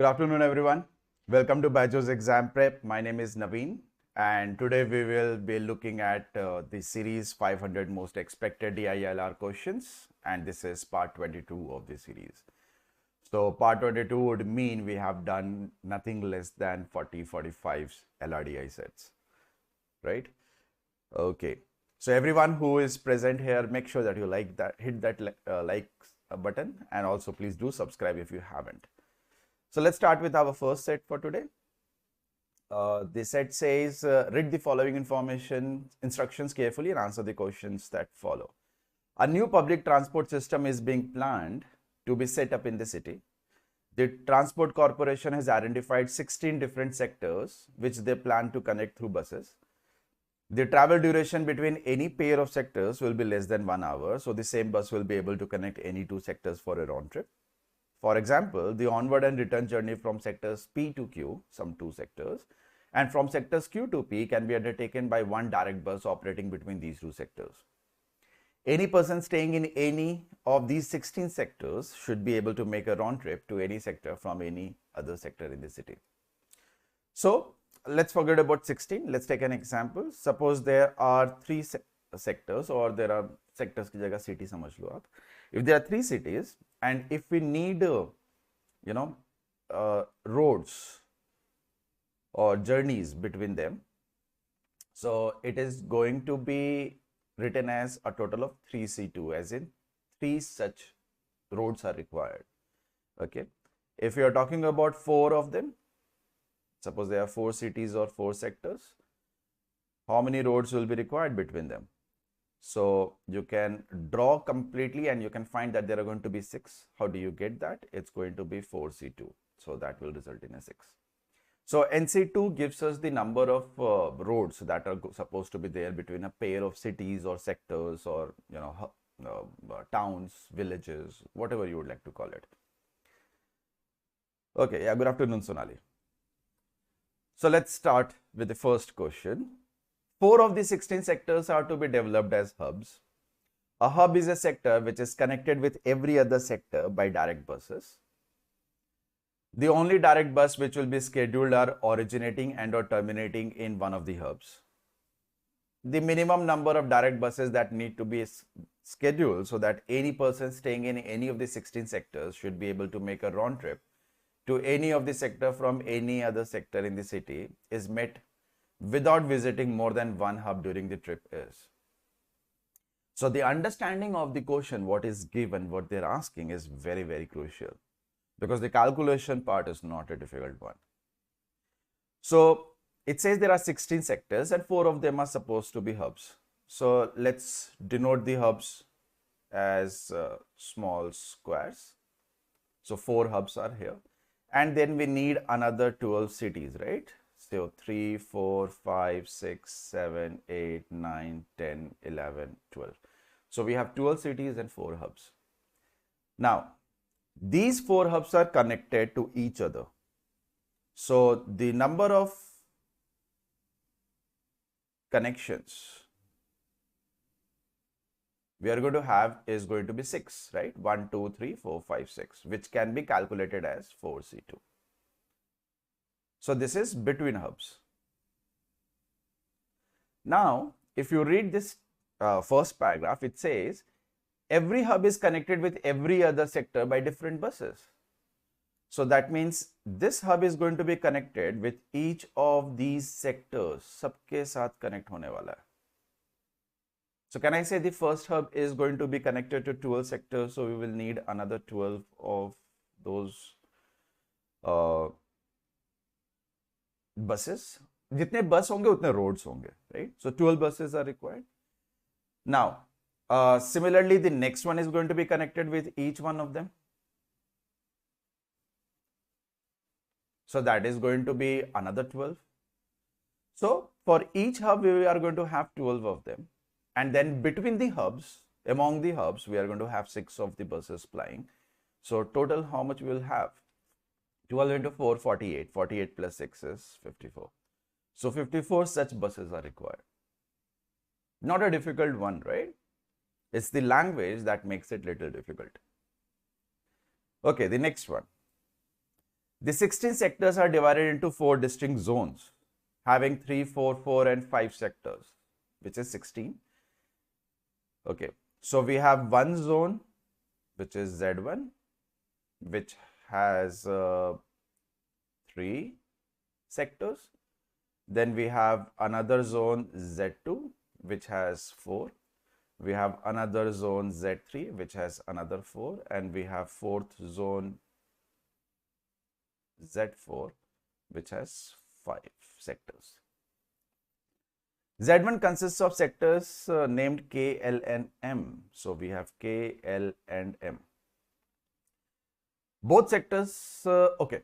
Good afternoon, everyone. Welcome to BYJU'S exam prep. My name is Naveen, and today we will be looking at the series 500 most expected DILR questions, and this is part 22 of the series. So part 22 would mean we have done nothing less than 45 LRDI sets, right? Okay. So everyone who is present here, make sure that you hit that like button, and also please do subscribe if you haven't. So let's start with our first set for today. The set says, read the following instructions carefully and answer the questions that follow. A new public transport system is being planned to be set up in the city. The Transport Corporation has identified 16 different sectors which they plan to connect through buses. The travel duration between any pair of sectors will be less than 1 hour. So the same bus will be able to connect any two sectors for a round trip. For example, the onward and return journey from sectors P to Q, some two sectors, and from sectors Q to P can be undertaken by one direct bus operating between these two sectors. Any person staying in any of these 16 sectors should be able to make a round trip to any sector from any other sector in the city. So let's forget about 16. Let's take an example. Suppose there are three sectors, or there are sectors की जगह city समझ लो आप. If there are three cities, and if we need roads or journeys between them, so it is going to be written as a total of 3C2, as in 3 such roads are required. Okay, if you are talking about 4 of them, suppose there are 4 cities or 4 sectors, how many roads will be required between them? So you can draw completely and you can find that there are going to be 6. How do you get that? It's going to be 4C2. So that will result in a 6. So NC2 gives us the number of roads that are supposed to be there between a pair of cities or sectors, or towns, villages, whatever you would like to call it. Okay, yeah, good afternoon, Sonali. So let's start with the first question. 4 of the 16 sectors are to be developed as hubs. A hub is a sector which is connected with every other sector by direct buses. The only direct bus which will be scheduled are originating and or terminating in one of the hubs. The minimum number of direct buses that need to be scheduled so that any person staying in any of the 16 sectors should be able to make a round trip to any of the sector from any other sector in the city is met without visiting more than one hub during the trip is. So the understanding of the question, what is given, what they're asking, is very, very crucial, because the calculation part is not a difficult one. So it says there are 16 sectors and 4 of them are supposed to be hubs. So let's denote the hubs as small squares. So 4 hubs are here, and then we need another 12 cities, right? So 3, 4, 5, 6, 7, 8, 9, 10, 11, 12. So we have 12 cities and 4 hubs. Now, these 4 hubs are connected to each other. So the number of connections we are going to have is going to be 6, right? 1, 2, 3, 4, 5, 6, which can be calculated as 4C2. So this is between hubs. Now, if you read this first paragraph, it says every hub is connected with every other sector by different buses. So that means this hub is going to be connected with each of these sectors. सबके साथ connect होने वाला है. So can I say the first hub is going to be connected to 12 sectors? So we will need another 12 of those buses. जितने बस होंगे उतने roads होंगे, right? So 12 buses are required. Now, similarly, the next one is going to be connected with each one of them. So that is going to be another 12. So for each hub, we are going to have 12 of them. And then between the hubs, among the hubs, we are going to have 6 of the buses plying. So total, how much we will have? 12 into 4, 48. 48 plus 6 is 54. So 54 such buses are required. Not a difficult one, right? It's the language that makes it little difficult. Okay, the next one. The 16 sectors are divided into 4 distinct zones, having 3, 4, 4 and 5 sectors, which is 16. Okay, so we have one zone, which is Z1, which has 3 sectors. Then we have another zone Z2, which has 4. We have another zone Z3, which has another 4. And we have fourth zone Z4, which has 5 sectors. Z1 consists of sectors named K, L, and M. So we have K, L, and M. Both sectors, okay.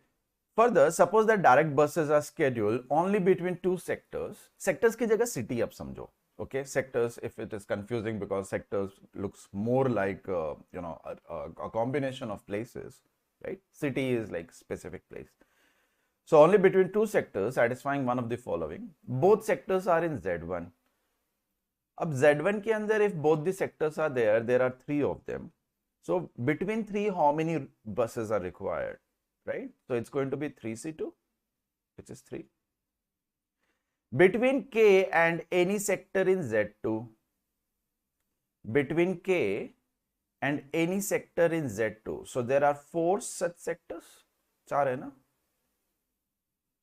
Further, suppose that direct buses are scheduled only between 2 sectors. Sectors की जगह city आप समझो. Okay, sectors, if it is confusing because sectors looks more like a combination of places, right? City is like specific place. So only between 2 sectors satisfying one of the following. Both sectors are in Z1. अब Z1 के अंदर if both the sectors are there are 3 of them. So between 3, how many buses are required? Right? So it's going to be 3C2, which is 3. Between K and any sector in Z2, between K and any sector in Z2, so there are 4 such sectors. 4 hai na?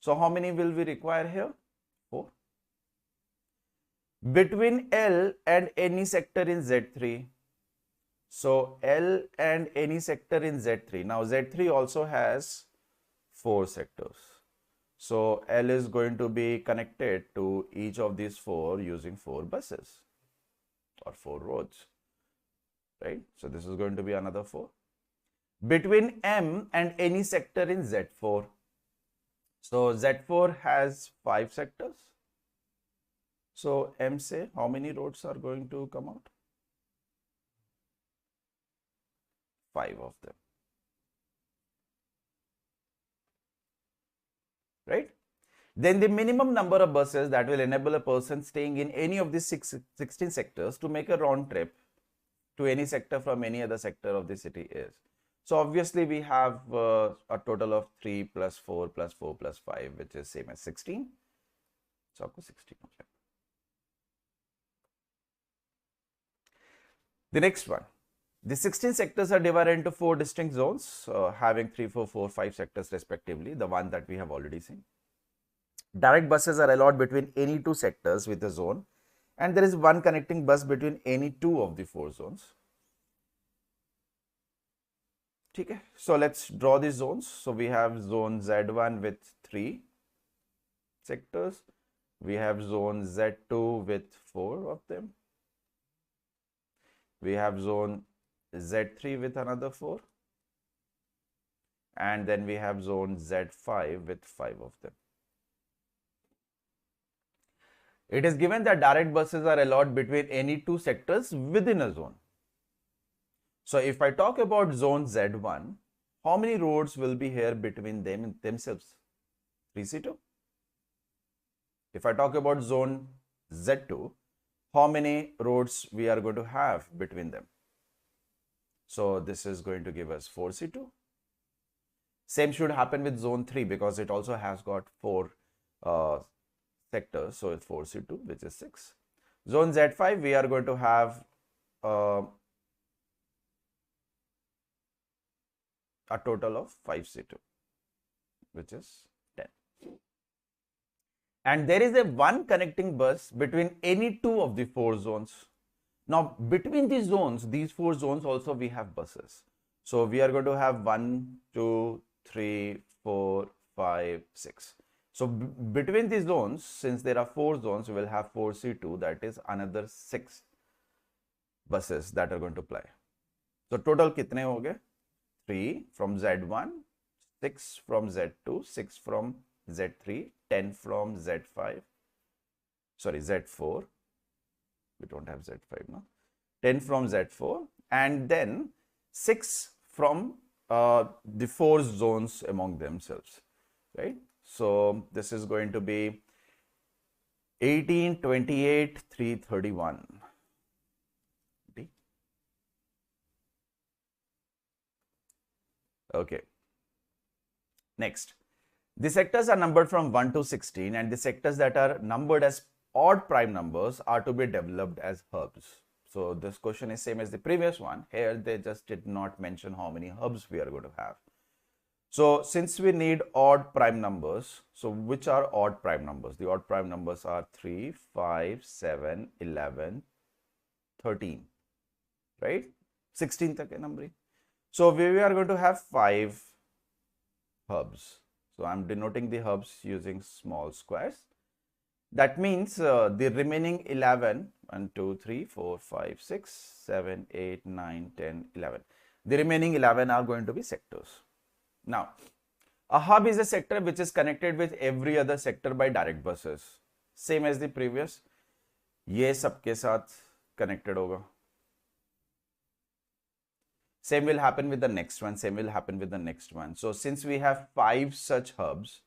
So how many will we require here? 4. Between L and any sector in Z3, so L and any sector in Z3. Now Z3 also has 4 sectors. So L is going to be connected to each of these 4 using 4 buses or 4 roads, right? So this is going to be another 4. Between M and any sector in Z4. So Z4 has 5 sectors. So M say how many roads are going to come out? 5 of them, right? Then the minimum number of buses that will enable a person staying in any of these 16 sectors to make a round trip to any sector from any other sector of the city is. So obviously we have a total of 3 plus 4 plus 4 plus 5, which is same as 16. So आपको 16 हो जाएगा. The next one. The 16 sectors are divided into 4 distinct zones, having 3, 4, 4, 5 sectors respectively, the one that we have already seen. Direct buses are allowed between any 2 sectors with a zone, and there is one connecting bus between any 2 of the 4 zones. Okay, so let's draw these zones. So we have zone Z1 with 3 sectors. We have zone Z2 with 4 of them. We have zone Z3 with another 4, and then we have zone Z5 with 5 of them. It is given that direct buses are allowed between any 2 sectors within a zone. So if I talk about zone Z1, how many roads will be here between them themselves? 3C2. If I talk about zone Z2, how many roads we are going to have between them? So this is going to give us 4C2. Same should happen with zone 3 because it also has got 4 sectors. So it's 4C2, which is 6. Zone Z5, we are going to have a total of 5C2, which is 10. And there is a one connecting bus between any 2 of the 4 zones. Now, between these zones, these 4 zones also we have buses. So we are going to have 1, 2, 3, 4, 5, 6. So between these zones, since there are 4 zones, we will have 4C2, that is another 6 buses that are going to play. So total कितने हो गए? 3 from Z1, 6 from Z2, 6 from Z3, 10 from Z5, sorry Z4. We don't have Z5 now. 10 from Z4, and then 6 from the 4 zones among themselves, right? So this is going to be 18, 28, 331. Okay. Next, the sectors are numbered from 1 to 16, and the sectors that are numbered as odd prime numbers are to be developed as hubs. So this question is same as the previous one. Here they just did not mention how many hubs we are going to have. So since we need odd prime numbers, so which are odd prime numbers? The odd prime numbers are 3, 5, 7, 11, 13, right? 16 tak hai number. So we are going to have 5 hubs. So I'm denoting the hubs using small squares. That means the remaining 11, 1, 2, 3, 4, 5, 6, 7, 8, 9, 10, 11. The remaining 11 are going to be sectors. Now, a hub is a sector which is connected with every other sector by direct buses. Same as the previous. ये सबके साथ connected होगा. Same will happen with the next one. Same will happen with the next one. So since we have 5 such hubs,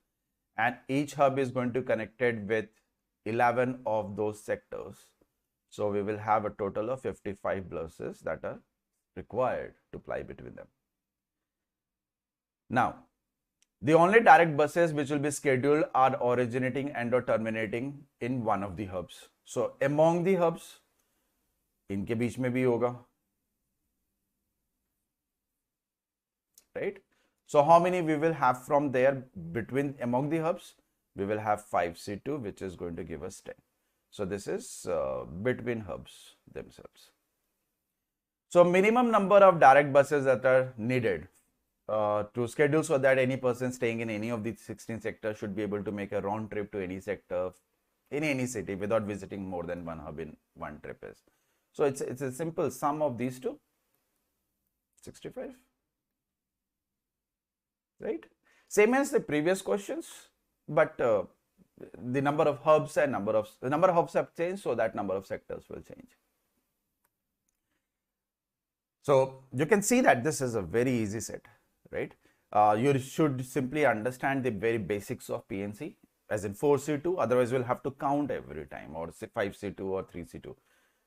and each hub is going to connected with 11 of those sectors, so we will have a total of 55 buses that are required to ply between them. Now, the only direct buses which will be scheduled are originating and or terminating in one of the hubs. So among the hubs, इनके बीच में भी होगा, right? So how many we will have from there between among the hubs? We will have 5C2, which is going to give us 10. So this is between hubs themselves. So minimum number of direct buses that are needed to schedule so that any person staying in any of the 16 sectors should be able to make a round trip to any sector in any city without visiting more than one hub in one trip is. So it's a simple sum of these two, 65, right? Same as the previous questions, but the number of hubs and the number of hubs have changed, so that number of sectors will change. So you can see that this is a very easy set, right? You should simply understand the very basics of PNC, as in 4C2, otherwise we'll have to count every time, or say 5C2 or 3C2,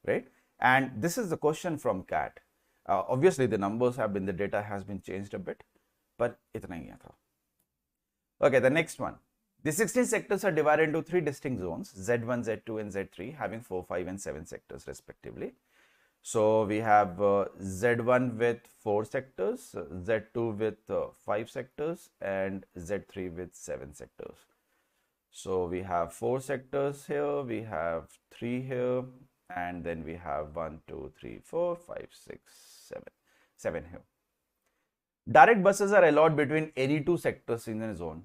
right? And this is the question from CAT. Obviously the numbers have been, the data has been changed a bit, but itna hi tha. Okay, the next one. The 16 sectors are divided into 3 distinct zones, Z1, Z2 and Z3, having 4, 5 and 7 sectors respectively. So we have Z1 with 4 sectors, Z2 with 5 sectors and Z3 with 7 sectors. So we have 4 sectors here, we have 3 here, and then we have 1, 2, 3, 4, 5, 6, 7 here. Direct buses are allowed between any 2 sectors in a zone.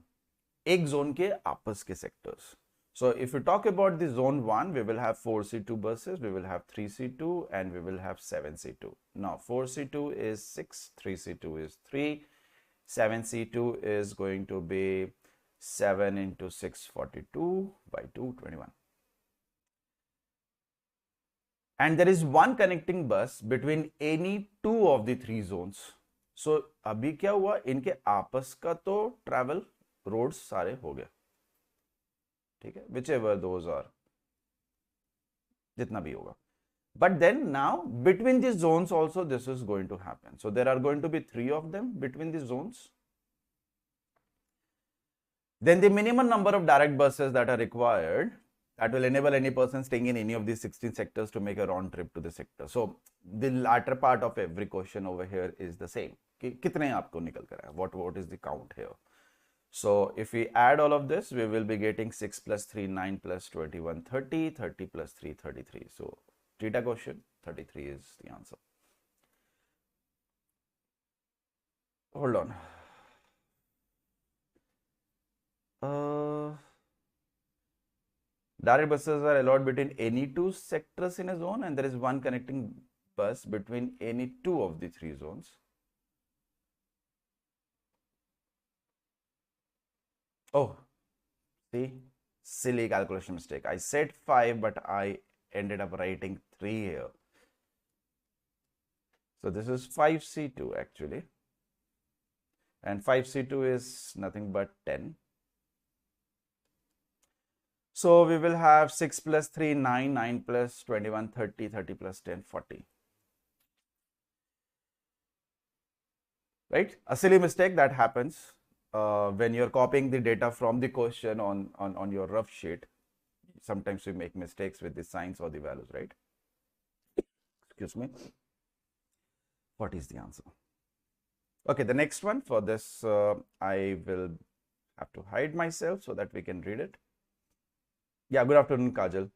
एक zone के आपस के sectors. So if we talk about the zone 1, we will have 4C2 buses, we will have 3C2 and we will have 7C2. Now 4C2 is 6, 3C2 is 3, 7C2 is going to be 7 into 6, 42 by 2, 21. And there is one connecting bus between any 2 of the 3 zones. So अभी क्या हुआ, इनके आपस का तो travel roads सारे हो गए, ठीक है, whichever those are, जितना भी होगा. But then now between these zones also this is going to happen. So there are going to be 3 of them between the zones. Then the minimum number of direct buses that are required that will enable any person staying in any of these 16 sectors to make a round trip to the sector. So the latter part of every question over here is the same. कितने आपको निकल कर आया? What is the count here? So if we add all of this, we will be getting 6 plus 3, 9 plus 21, 30, 30 plus 3, 33. So theta question, 33 is the answer. Hold on. Direct buses are allowed between any 2 sectors in a zone, and there is one connecting bus between any 2 of the 3 zones. Oh, see, silly calculation mistake. I said 5, but I ended up writing 3 here. So this is 5C2 actually. And 5C2 is nothing but 10. So we will have 6 plus 3, 9, 9 plus 21, 30, 30 plus 10, 40. Right? A silly mistake that happens. when you're copying the data from the question on your rough sheet, sometimes we make mistakes with the signs or the values, right? Excuse me. What is the answer? Okay, the next one for this, I will have to hide myself so that we can read it. Yeah, good afternoon, Kajal.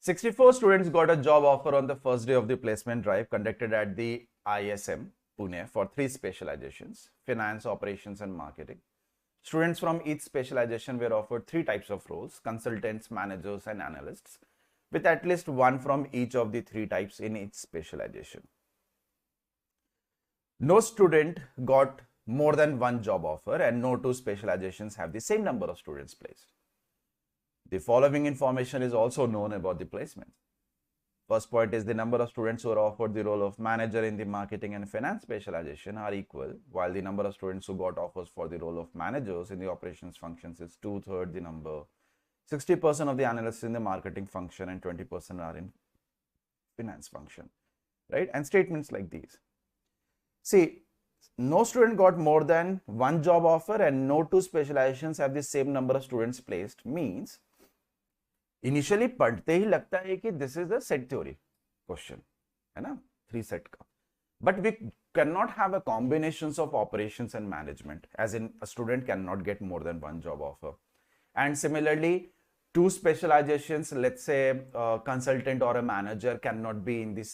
64 students got a job offer on the first day of the placement drive conducted at the ISM, Pune, for 3 specializations: finance, operations, and marketing. Students from each specialization were offered 3 types of roles: consultants, managers, and analysts, with at least one from each of the 3 types in each specialization. No student got more than one job offer, and no 2 specializations have the same number of students placed. The following information is also known about the placement. First point is the number of students who are offered the role of manager in the marketing and finance specialization are equal, while the number of students who got offers for the role of managers in the operations functions is 2/3 the number. 60% of the analysts in the marketing function and 20% are in finance function, right? And statements like these. See, no student got more than one job offer and no 2 specializations have the same number of students placed means initially पढ़ते ही लगता है कि this is the set theory question, है ना, 3 set का. But we can not have a combinations of operations and management, as in a student can not get more than one job offer. And similarly 2 specializations, let's say consultant or a manager cannot be in this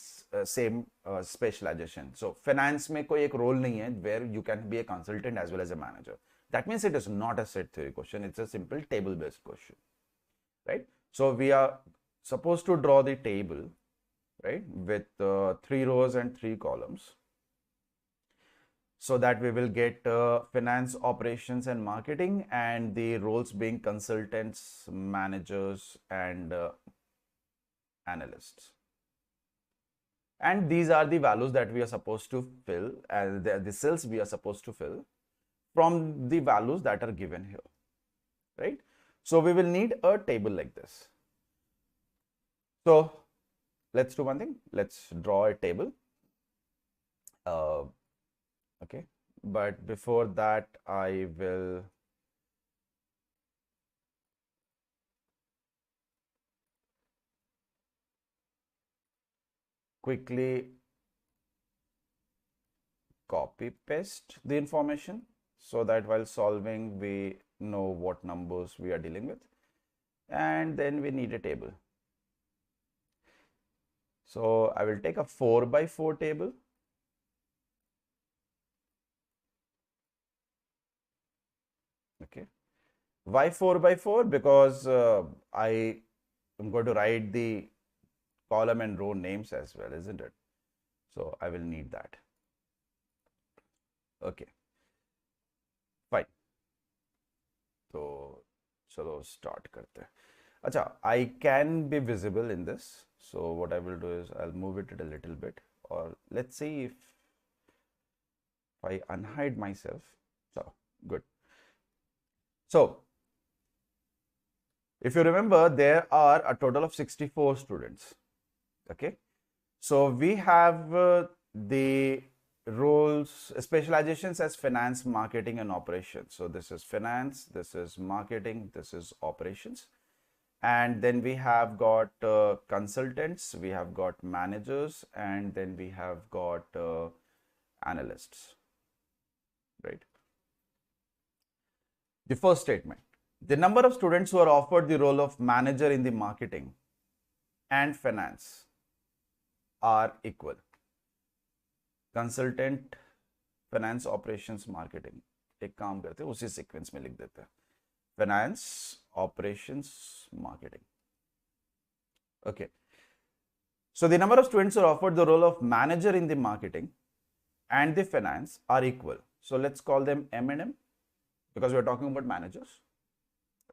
same specialization. So finance में कोई एक role नहीं है where you can be a consultant as well as a manager. That means it is not a set theory question. It's a simple table based question, right? So we are supposed to draw the table, right, with 3 rows and 3 columns, so that we will get finance, operations, and marketing, and the roles being consultants, managers, and analysts. And these are the values that we are supposed to fill, and the cells we are supposed to fill from the values that are given here, right? So we will need a table like this. So let's do one thing. Let's draw a table. Okay, but before that, I will quickly copy paste the information so that while solving we know what numbers we are dealing with, and then we need a table. So I will take a 4x4 table. Okay, why 4x4? Because I am going to write the column and row names as well, isn't it? So I will need that. Okay, fine. So chalo start karte hain. Acha, I can be visible in this. So what I will do is I'll move it a little bit, or let's see if I unhide myself. So good. So if you remember, there are a total of 64 students. Okay, so we have the roles, specializations as finance, marketing, and operations. So this is finance, this is marketing, this is operations. And then we have got consultants, we have got managers, and then we have got analysts, right? The first statement, the number of students who are offered the role of manager in the marketing and finance are equal. Consultant, finance, operations, marketing. एक काम करते हैं, उसी sequence में लिख देते हैं. Finance, operations, marketing. Okay. So the number of students who are offered the role of manager in the marketing and the finance are equal. So let's call them M and M because we are talking about managers.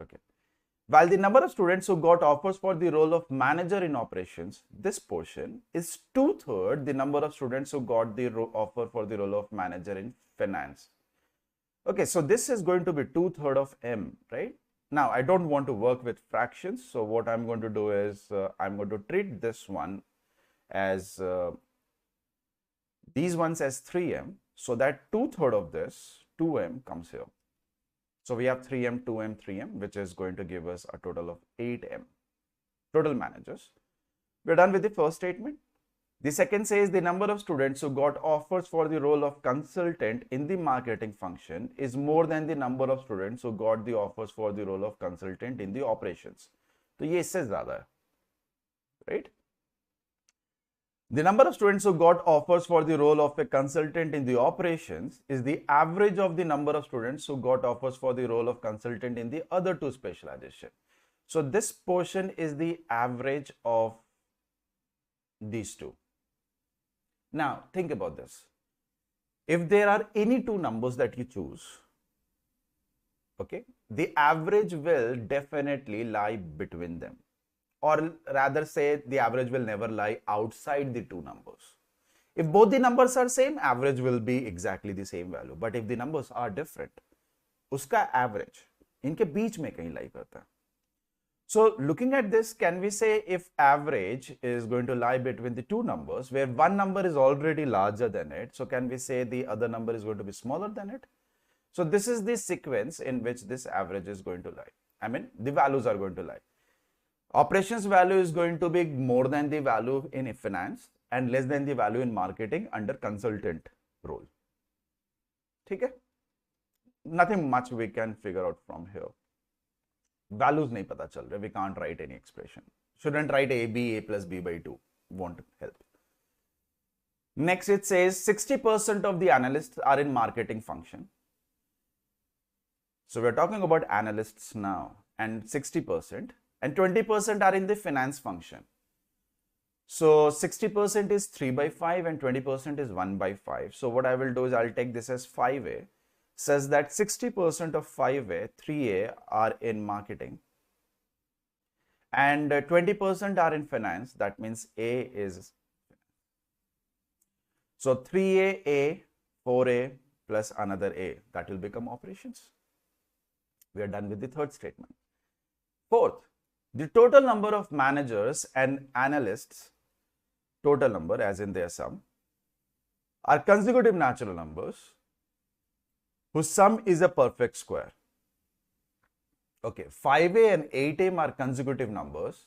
Okay. While the number of students who got offers for the role of manager in operations, this portion is 2/3 the number of students who got the offer for the role of manager in finance. Okay, so this is going to be 2/3 of M, right? Now, I don't want to work with fractions. So what I'm going to do is I'm going to treat this one as these ones as 3M, so that 2/3 of this 2m comes here. So we have 3m, 2m, 3m, which is going to give us a total of 8m. Total managers. We're done with the first statement. The second says the number of students who got offers for the role of consultant in the marketing function is more than the number of students who got the offers for the role of consultant in the operations. तो ये इससे ज़्यादा है, right? The number of students who got offers for the role of a consultant in the operations is the average of the number of students who got offers for the role of consultant in the other two specialization. So this portion is the average of these two. Now think about this. If there are any two numbers that you choose, okay, the average will definitely lie between them. Or rather say the average will never lie outside the two numbers. If both the numbers are same, average will be exactly the same value. But if the numbers are different, uska average इनके बीच में कहीं lie करता है. So looking at this, can we say if average is going to lie between the two numbers where one number is already larger than it, so can we say the other number is going to be smaller than it? So this is the sequence in which this average is going to lie. I mean, the values are going to lie. Operations value is going to be more than the value in finance and less than the value in marketing under consultant role. Okay? Nothing much we can figure out from here. Values nahi pata chal rahe. We can't write any expression. Shouldn't write a plus b by 2. Won't help. Next it says 60% of the analysts are in marketing function. So we're talking about analysts now, and 60% and 20% are in the finance function. So 60% is 3 by 5 and 20% is 1 by 5. So what I will do is I'll take this as 5a. Says that 60% of 5a, 3a are in marketing and 20% are in finance. That means A is. So 3a, A, 4a plus another A, that will become operations. We are done with the third statement. Fourth, the total number of managers and analysts, total number as in their sum, are consecutive natural numbers whose sum is a perfect square. Okay, 5a and 8m are consecutive numbers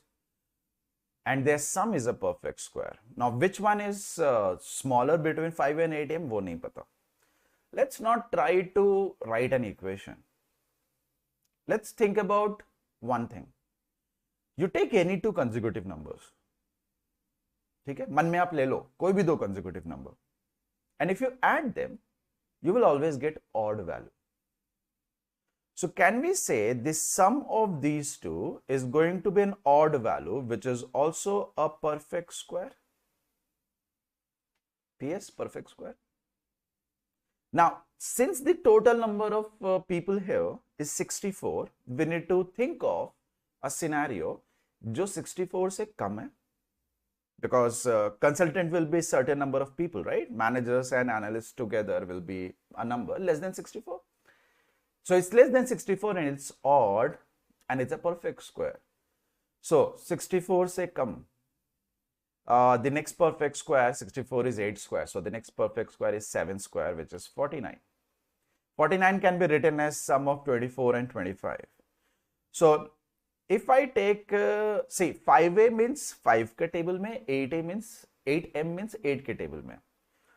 and their sum is a perfect square. Now, which one is smaller between 5a and 8m? वो नहीं पता. Let's not try to write an equation. Let's think about one thing. You take any two consecutive numbers. ठीक है? मन में आप ले लो कोई भी दो consecutive number. And if you add them, you will always get odd value. So can we say the sum of these two is going to be an odd value, which is also a perfect square? PS, perfect square. Now, since the total number of people here is 64, we need to think of a scenario जो 64 से कम है. Because consultant will be certain number of people, right? Managers and analysts together will be a number less than 64. So it's less than 64 and it's odd and it's a perfect square. So 64 se kam. The next perfect square, 64 is 8 square. So the next perfect square is 7 square, which is 49. 49 can be written as sum of 24 and 25. So if I take, see 5a means 5 ke table mein, 8a means 8m means 8 ke table mein.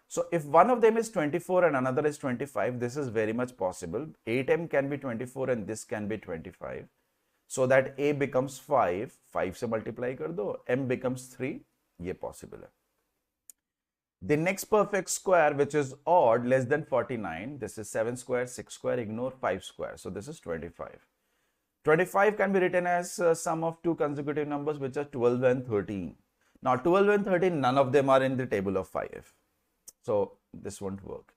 So if one of them is 24 and another is 25, this is very much possible. 8m can be 24 and this can be 25. So that a becomes 5, 5 se multiply kar do, m becomes 3, ye possible hai. The next perfect square, which is odd, less than 49, this is 7 square, 6 square, ignore 5 square. So this is 25. 25 can be written as sum of two consecutive numbers, which are 12 and 13. Now 12 and 13, none of them are in the table of 5. So this won't work.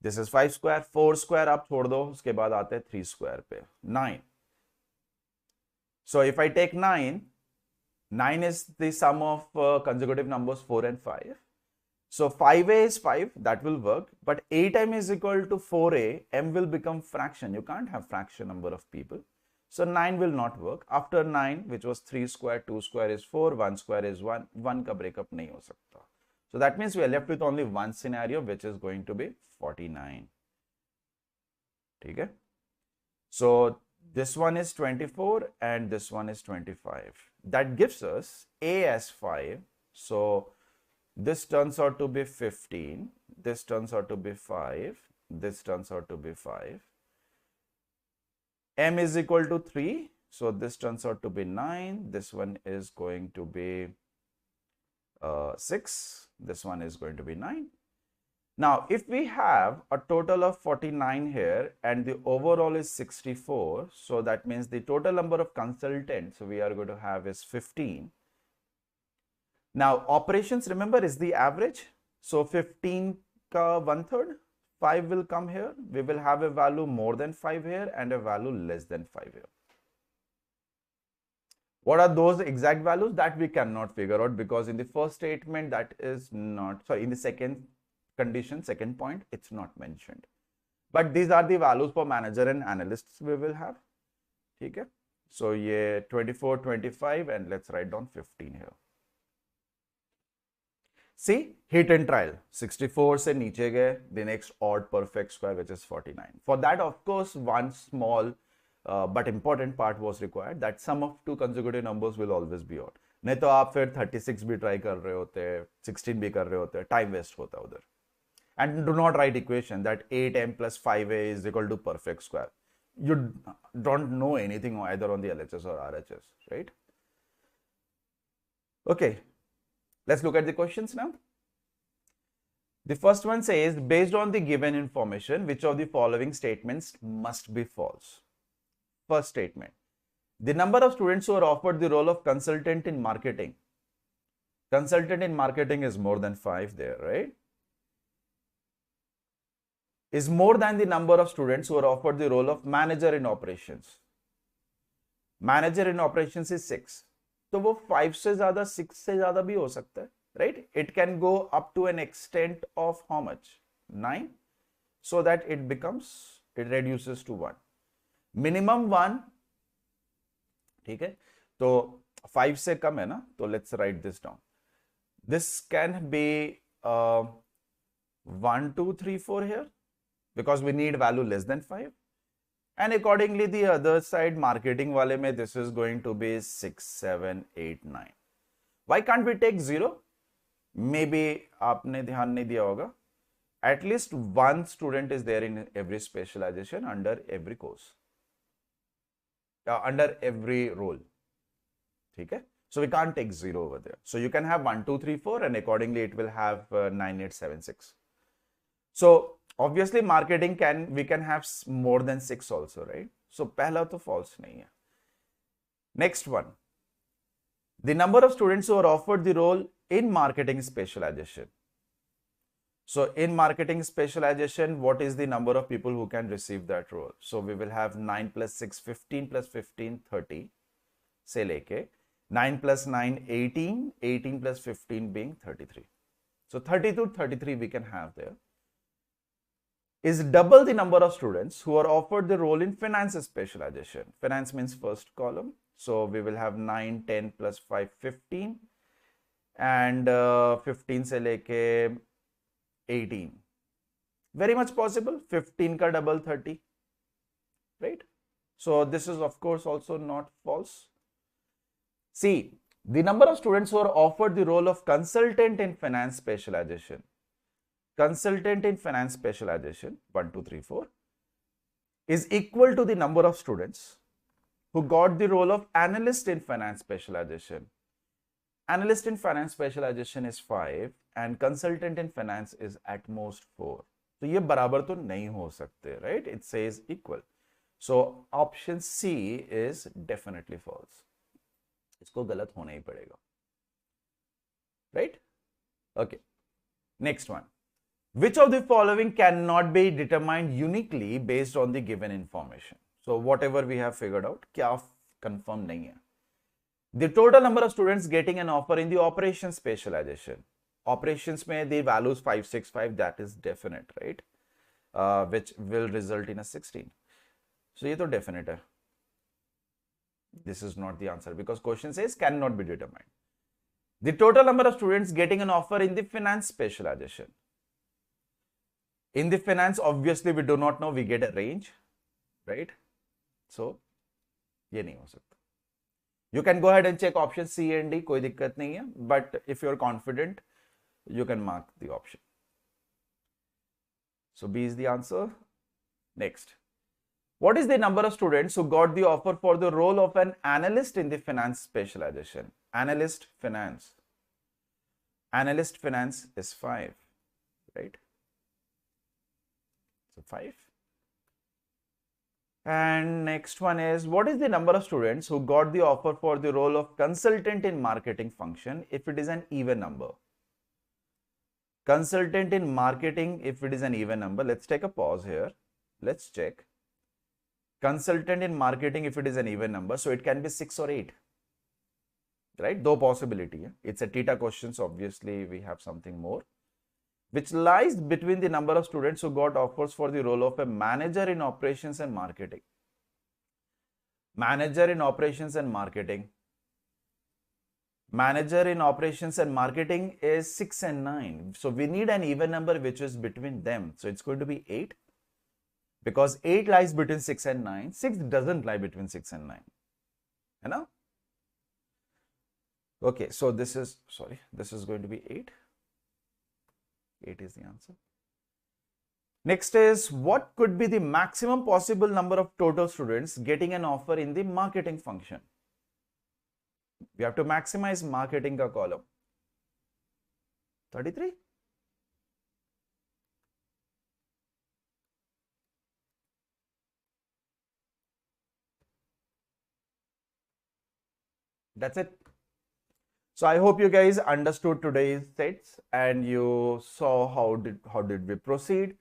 This is 5 square, 4 square आप छोड़ दो, उसके बाद आते हैं 3 square पे, 9. So if I take 9, 9 is the sum of consecutive numbers 4 and 5. So 5a is 5, that will work, but 8m is equal to 4a, m will become fraction. You can't have fraction number of people. So 9 will not work. After 9, which was 3 square, 2 square is 4, 1 square is 1, 1 ka breakup nahi ho sakta. So that means we are left with only one scenario, which is going to be 49. ठीक है. So this one is 24 and this one is 25. That gives us A as 5. So this turns out to be 15. This turns out to be 5. This turns out to be 5. M is equal to 3. So this turns out to be 9. This one is going to be 6. This one is going to be 9. Now, if we have a total of 49 here and the overall is 64, so that means the total number of consultants we are going to have is 15. Now, operations, remember, is the average. So 15 ka 1/3, 5 will come here. We will have a value more than 5 here and a value less than 5 here. What are those exact values? That we cannot figure out, because in the first statement that is not, sorry, in the second condition, second point, it's not mentioned. But these are the values for manager and analysts we will have. Okay. So yeah, 24, 25, and let's write down 15 here. See, hit and trial. 64 se niche gaye, the next odd perfect square, which is 49. For that, of course, one small but important part was required, that sum of two consecutive numbers will always be odd. नहीं तो आप फिर 36 भी try कर रहे होते, 16 भी कर रहे होते, टाइम वेस्ट होता उधर. And do not write equation that 8m plus 5a is equal to perfect square. You don't know anything either on the LHS or RHS, right? Okay, let's look at the questions now. The first one says, based on the given information, which of the following statements must be false? First statement, the number of students who are offered the role of consultant in marketing. Consultant in marketing is more than 5 there, right? Is more than the number of students who are offered the role of manager in operations. Manager in operations is 6. तो वो 5 से ज़्यादा 6 से ज़्यादा भी हो सकता है, right? It can go up to an extent of how much? 9, so that it reduces to 1. Minimum 1, ठीक है? तो 5 से कम है ना, तो let's write this down. This can be 1, 2, 3, 4 here, because we need value less than 5. And accordingly, the other side, marketing wale mein, this is going to be 6, 7, 8, 9. Why can't we take 0? Maybe aapne dhyan nahi diya hoga. At least one student is there in every specialization under every course, under every role. Okay? So we can't take 0 over there. So you can have 1, 2, 3, 4, and accordingly it will have 9, 8, 7, 6. So obviously marketing we can have more than 6 also, right? So pehla to false nahi hai. Next one, the number of students who are offered the role in marketing specialization. So in marketing specialization, what is the number of people who can receive that role? So we will have 9 plus 6, 15 plus 15, 30 se leke 9 plus 9, 18, 18 plus 15 being 33. So 30 to 33 we can have there. Is double the number of students who are offered the role in finance specialization. Finance means first column. So we will have 9, 10 plus 5, 15, and 15 se leke 18. Very much possible. 15 ka double 30, right? So this is of course also not false. See, the number of students who are offered the role of consultant in finance specialization. Consultant in finance specialization, 1, 2, 3, 4, is equal to the number of students who got the role of analyst in finance specialization. Analyst in finance specialization is 5 and consultant in finance is at most 4. So ये बराबर तो नहीं हो सकते, right? It says equal. So option C is definitely false. इसको गलत होना ही पड़ेगा, right? Okay. Next one. Which of the following cannot be determined uniquely based on the given information? So whatever we have figured out, क्या confirm नहीं है. The total number of students getting an offer in the operations specialization. Operations में the values 5, 6, 5, that is definite, right? Which will result in a 16. So ये तो definite है. This is not the answer because question says cannot be determined. The total number of students getting an offer in the finance specialization. In the finance, obviously we do not know, we get a range. right? So ये नहीं हो सकता. You can go ahead and check option C and D, कोई दिक्कत नहीं है, but if you're confident, you can mark the option. So B is the answer. Next. What is the number of students who got the offer for the role of an analyst in the finance specialization? Analyst finance. Analyst finance is 5, right? So 5. And next one is, what is the number of students who got the offer for the role of consultant in marketing function if it is an even number? Consultant in marketing, if it is an even number, let's take a pause here. Let's check. Consultant in marketing, if it is an even number, so it can be 6 or 8, right? Though possibility. It's a theta question, so obviously we have something more, which lies between the number of students who got offers for the role of a manager in operations and marketing. Manager in operations and marketing. Manager in operations and marketing is 6 and 9. So we need an even number which is between them. So it's going to be 8. Because 8 lies between 6 and 9. 6 doesn't lie between 6 and 9. You know? Okay, so this is going to be 8. 8 is the answer. Next is, what could be the maximum possible number of total students getting an offer in the marketing function? We have to maximize marketing ka column. 33? That's it. So I hope you guys understood today's sets and you saw how did we proceed.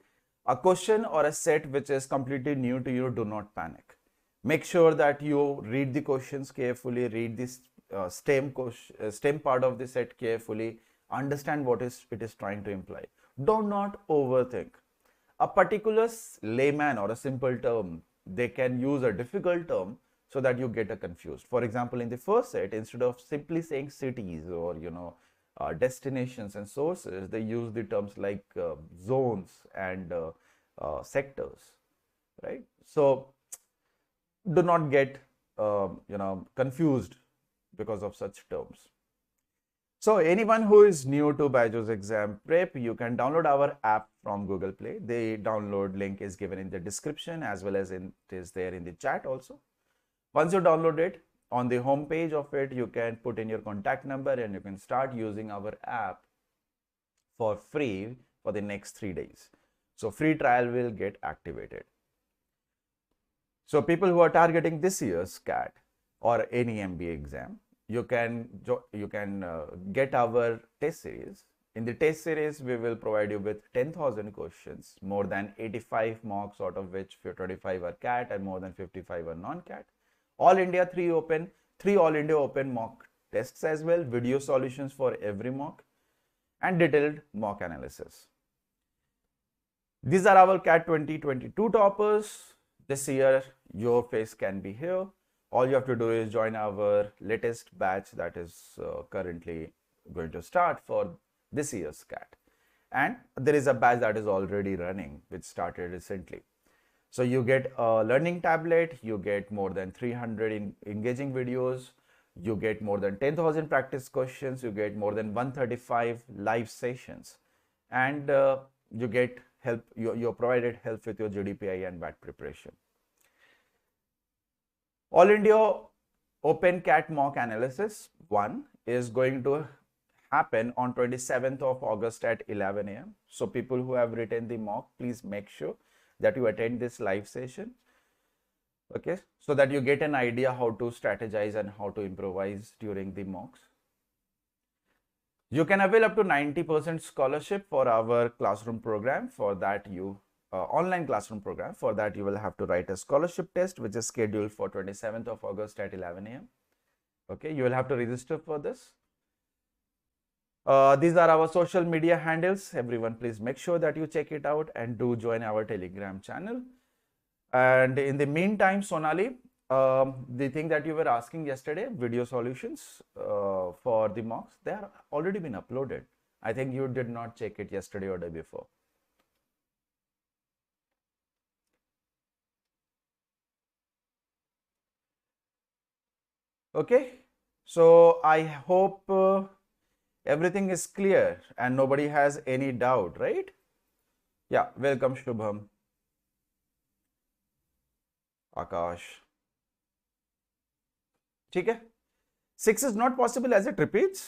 A question or a set which is completely new to you, do not panic. Make sure that you read the questions carefully, read this STEM part of the set carefully, understand what it is trying to imply. Do not overthink. A particular layman or a simple term, they can use a difficult term so that you get confused. For example, in the first set, instead of simply saying cities or destinations and sources, they use the terms like zones and sectors, right? So do not get confused because of such terms. So anyone who is new to BYJU'S exam prep, you can download our app from Google Play. The download link is given in the description as well as it is there in the chat also. Once you download it, on the home page of it, you can put in your contact number and you can start using our app for free for the next 3 days. So free trial will get activated. So people who are targeting this year's CAT or any MBA exam, you can get our test series. In the test series, we will provide you with 10,000 questions, more than 85 mocks, out of which 25 are CAT and more than 55 are non-CAT. All India 3 All India open mock tests as well, video solutions for every mock and detailed mock analysis. These are our CAT 2022 toppers. This year, your face can be here. All you have to do is join our latest batch that is currently going to start for this year's CAT. And there is a batch that is already running, which started recently. So you get a learning tablet, you get more than 300 engaging videos, you get more than 10,000 practice questions, you get more than 135 live sessions, and you get help, you're provided help with your GDPI and BAT preparation. All India Open CAT mock analysis 1 is going to happen on 27th of August at 11 AM. So people who have written the mock, please make sure that you attend this live session, okay, so that you get an idea how to strategize and how to improvise during the mocks. You can avail up to 90% scholarship for our classroom program. For that, online classroom program, for that you will have to write a scholarship test, which is scheduled for 27th of August at 11 AM. Okay, you will have to register for this. These are our social media handles. Everyone, please make sure that you check it out and do join our Telegram channel. And in the meantime, Sonali, the thing that you were asking yesterday, video solutions for the mocks, they are already been uploaded. I think you did not check it yesterday or day before. Okay, so I hope everything is clear and nobody has any doubt, right? Yeah, welcome Shubham, Akash. ठीक है, 6 is not possible as it repeats.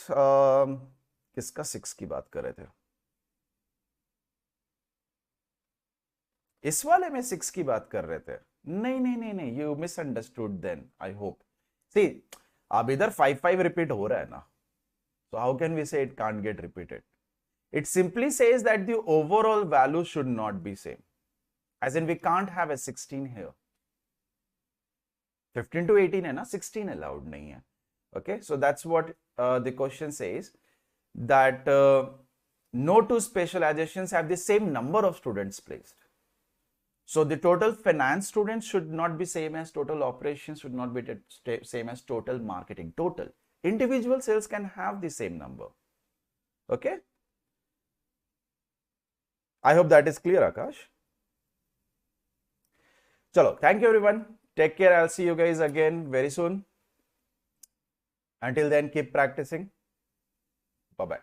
किसका 6 की बात कर रहे थे? इस वाले में 6 की बात कर रहे थे? नहीं नहीं नहीं नहीं, you misunderstood then, I hope. See, अब इधर 5 रिपीट हो रहा है ना, so how can we say it can't get repeated? It simply says that the overall value should not be same. As in, we can't have a 16 here. 15 to 18 है ना, 16 allowed नहीं है. Okay, so that's what the question says, that no two specializations have the same number of students placed. So the total finance students should not be same as total operations, should not be same as total marketing. Total individual sales can have the same number. Okay, I hope that is clear, Akash. Chalo, thank you everyone. Take care. I'll see you guys again very soon. Until then, keep practicing. Bye-bye.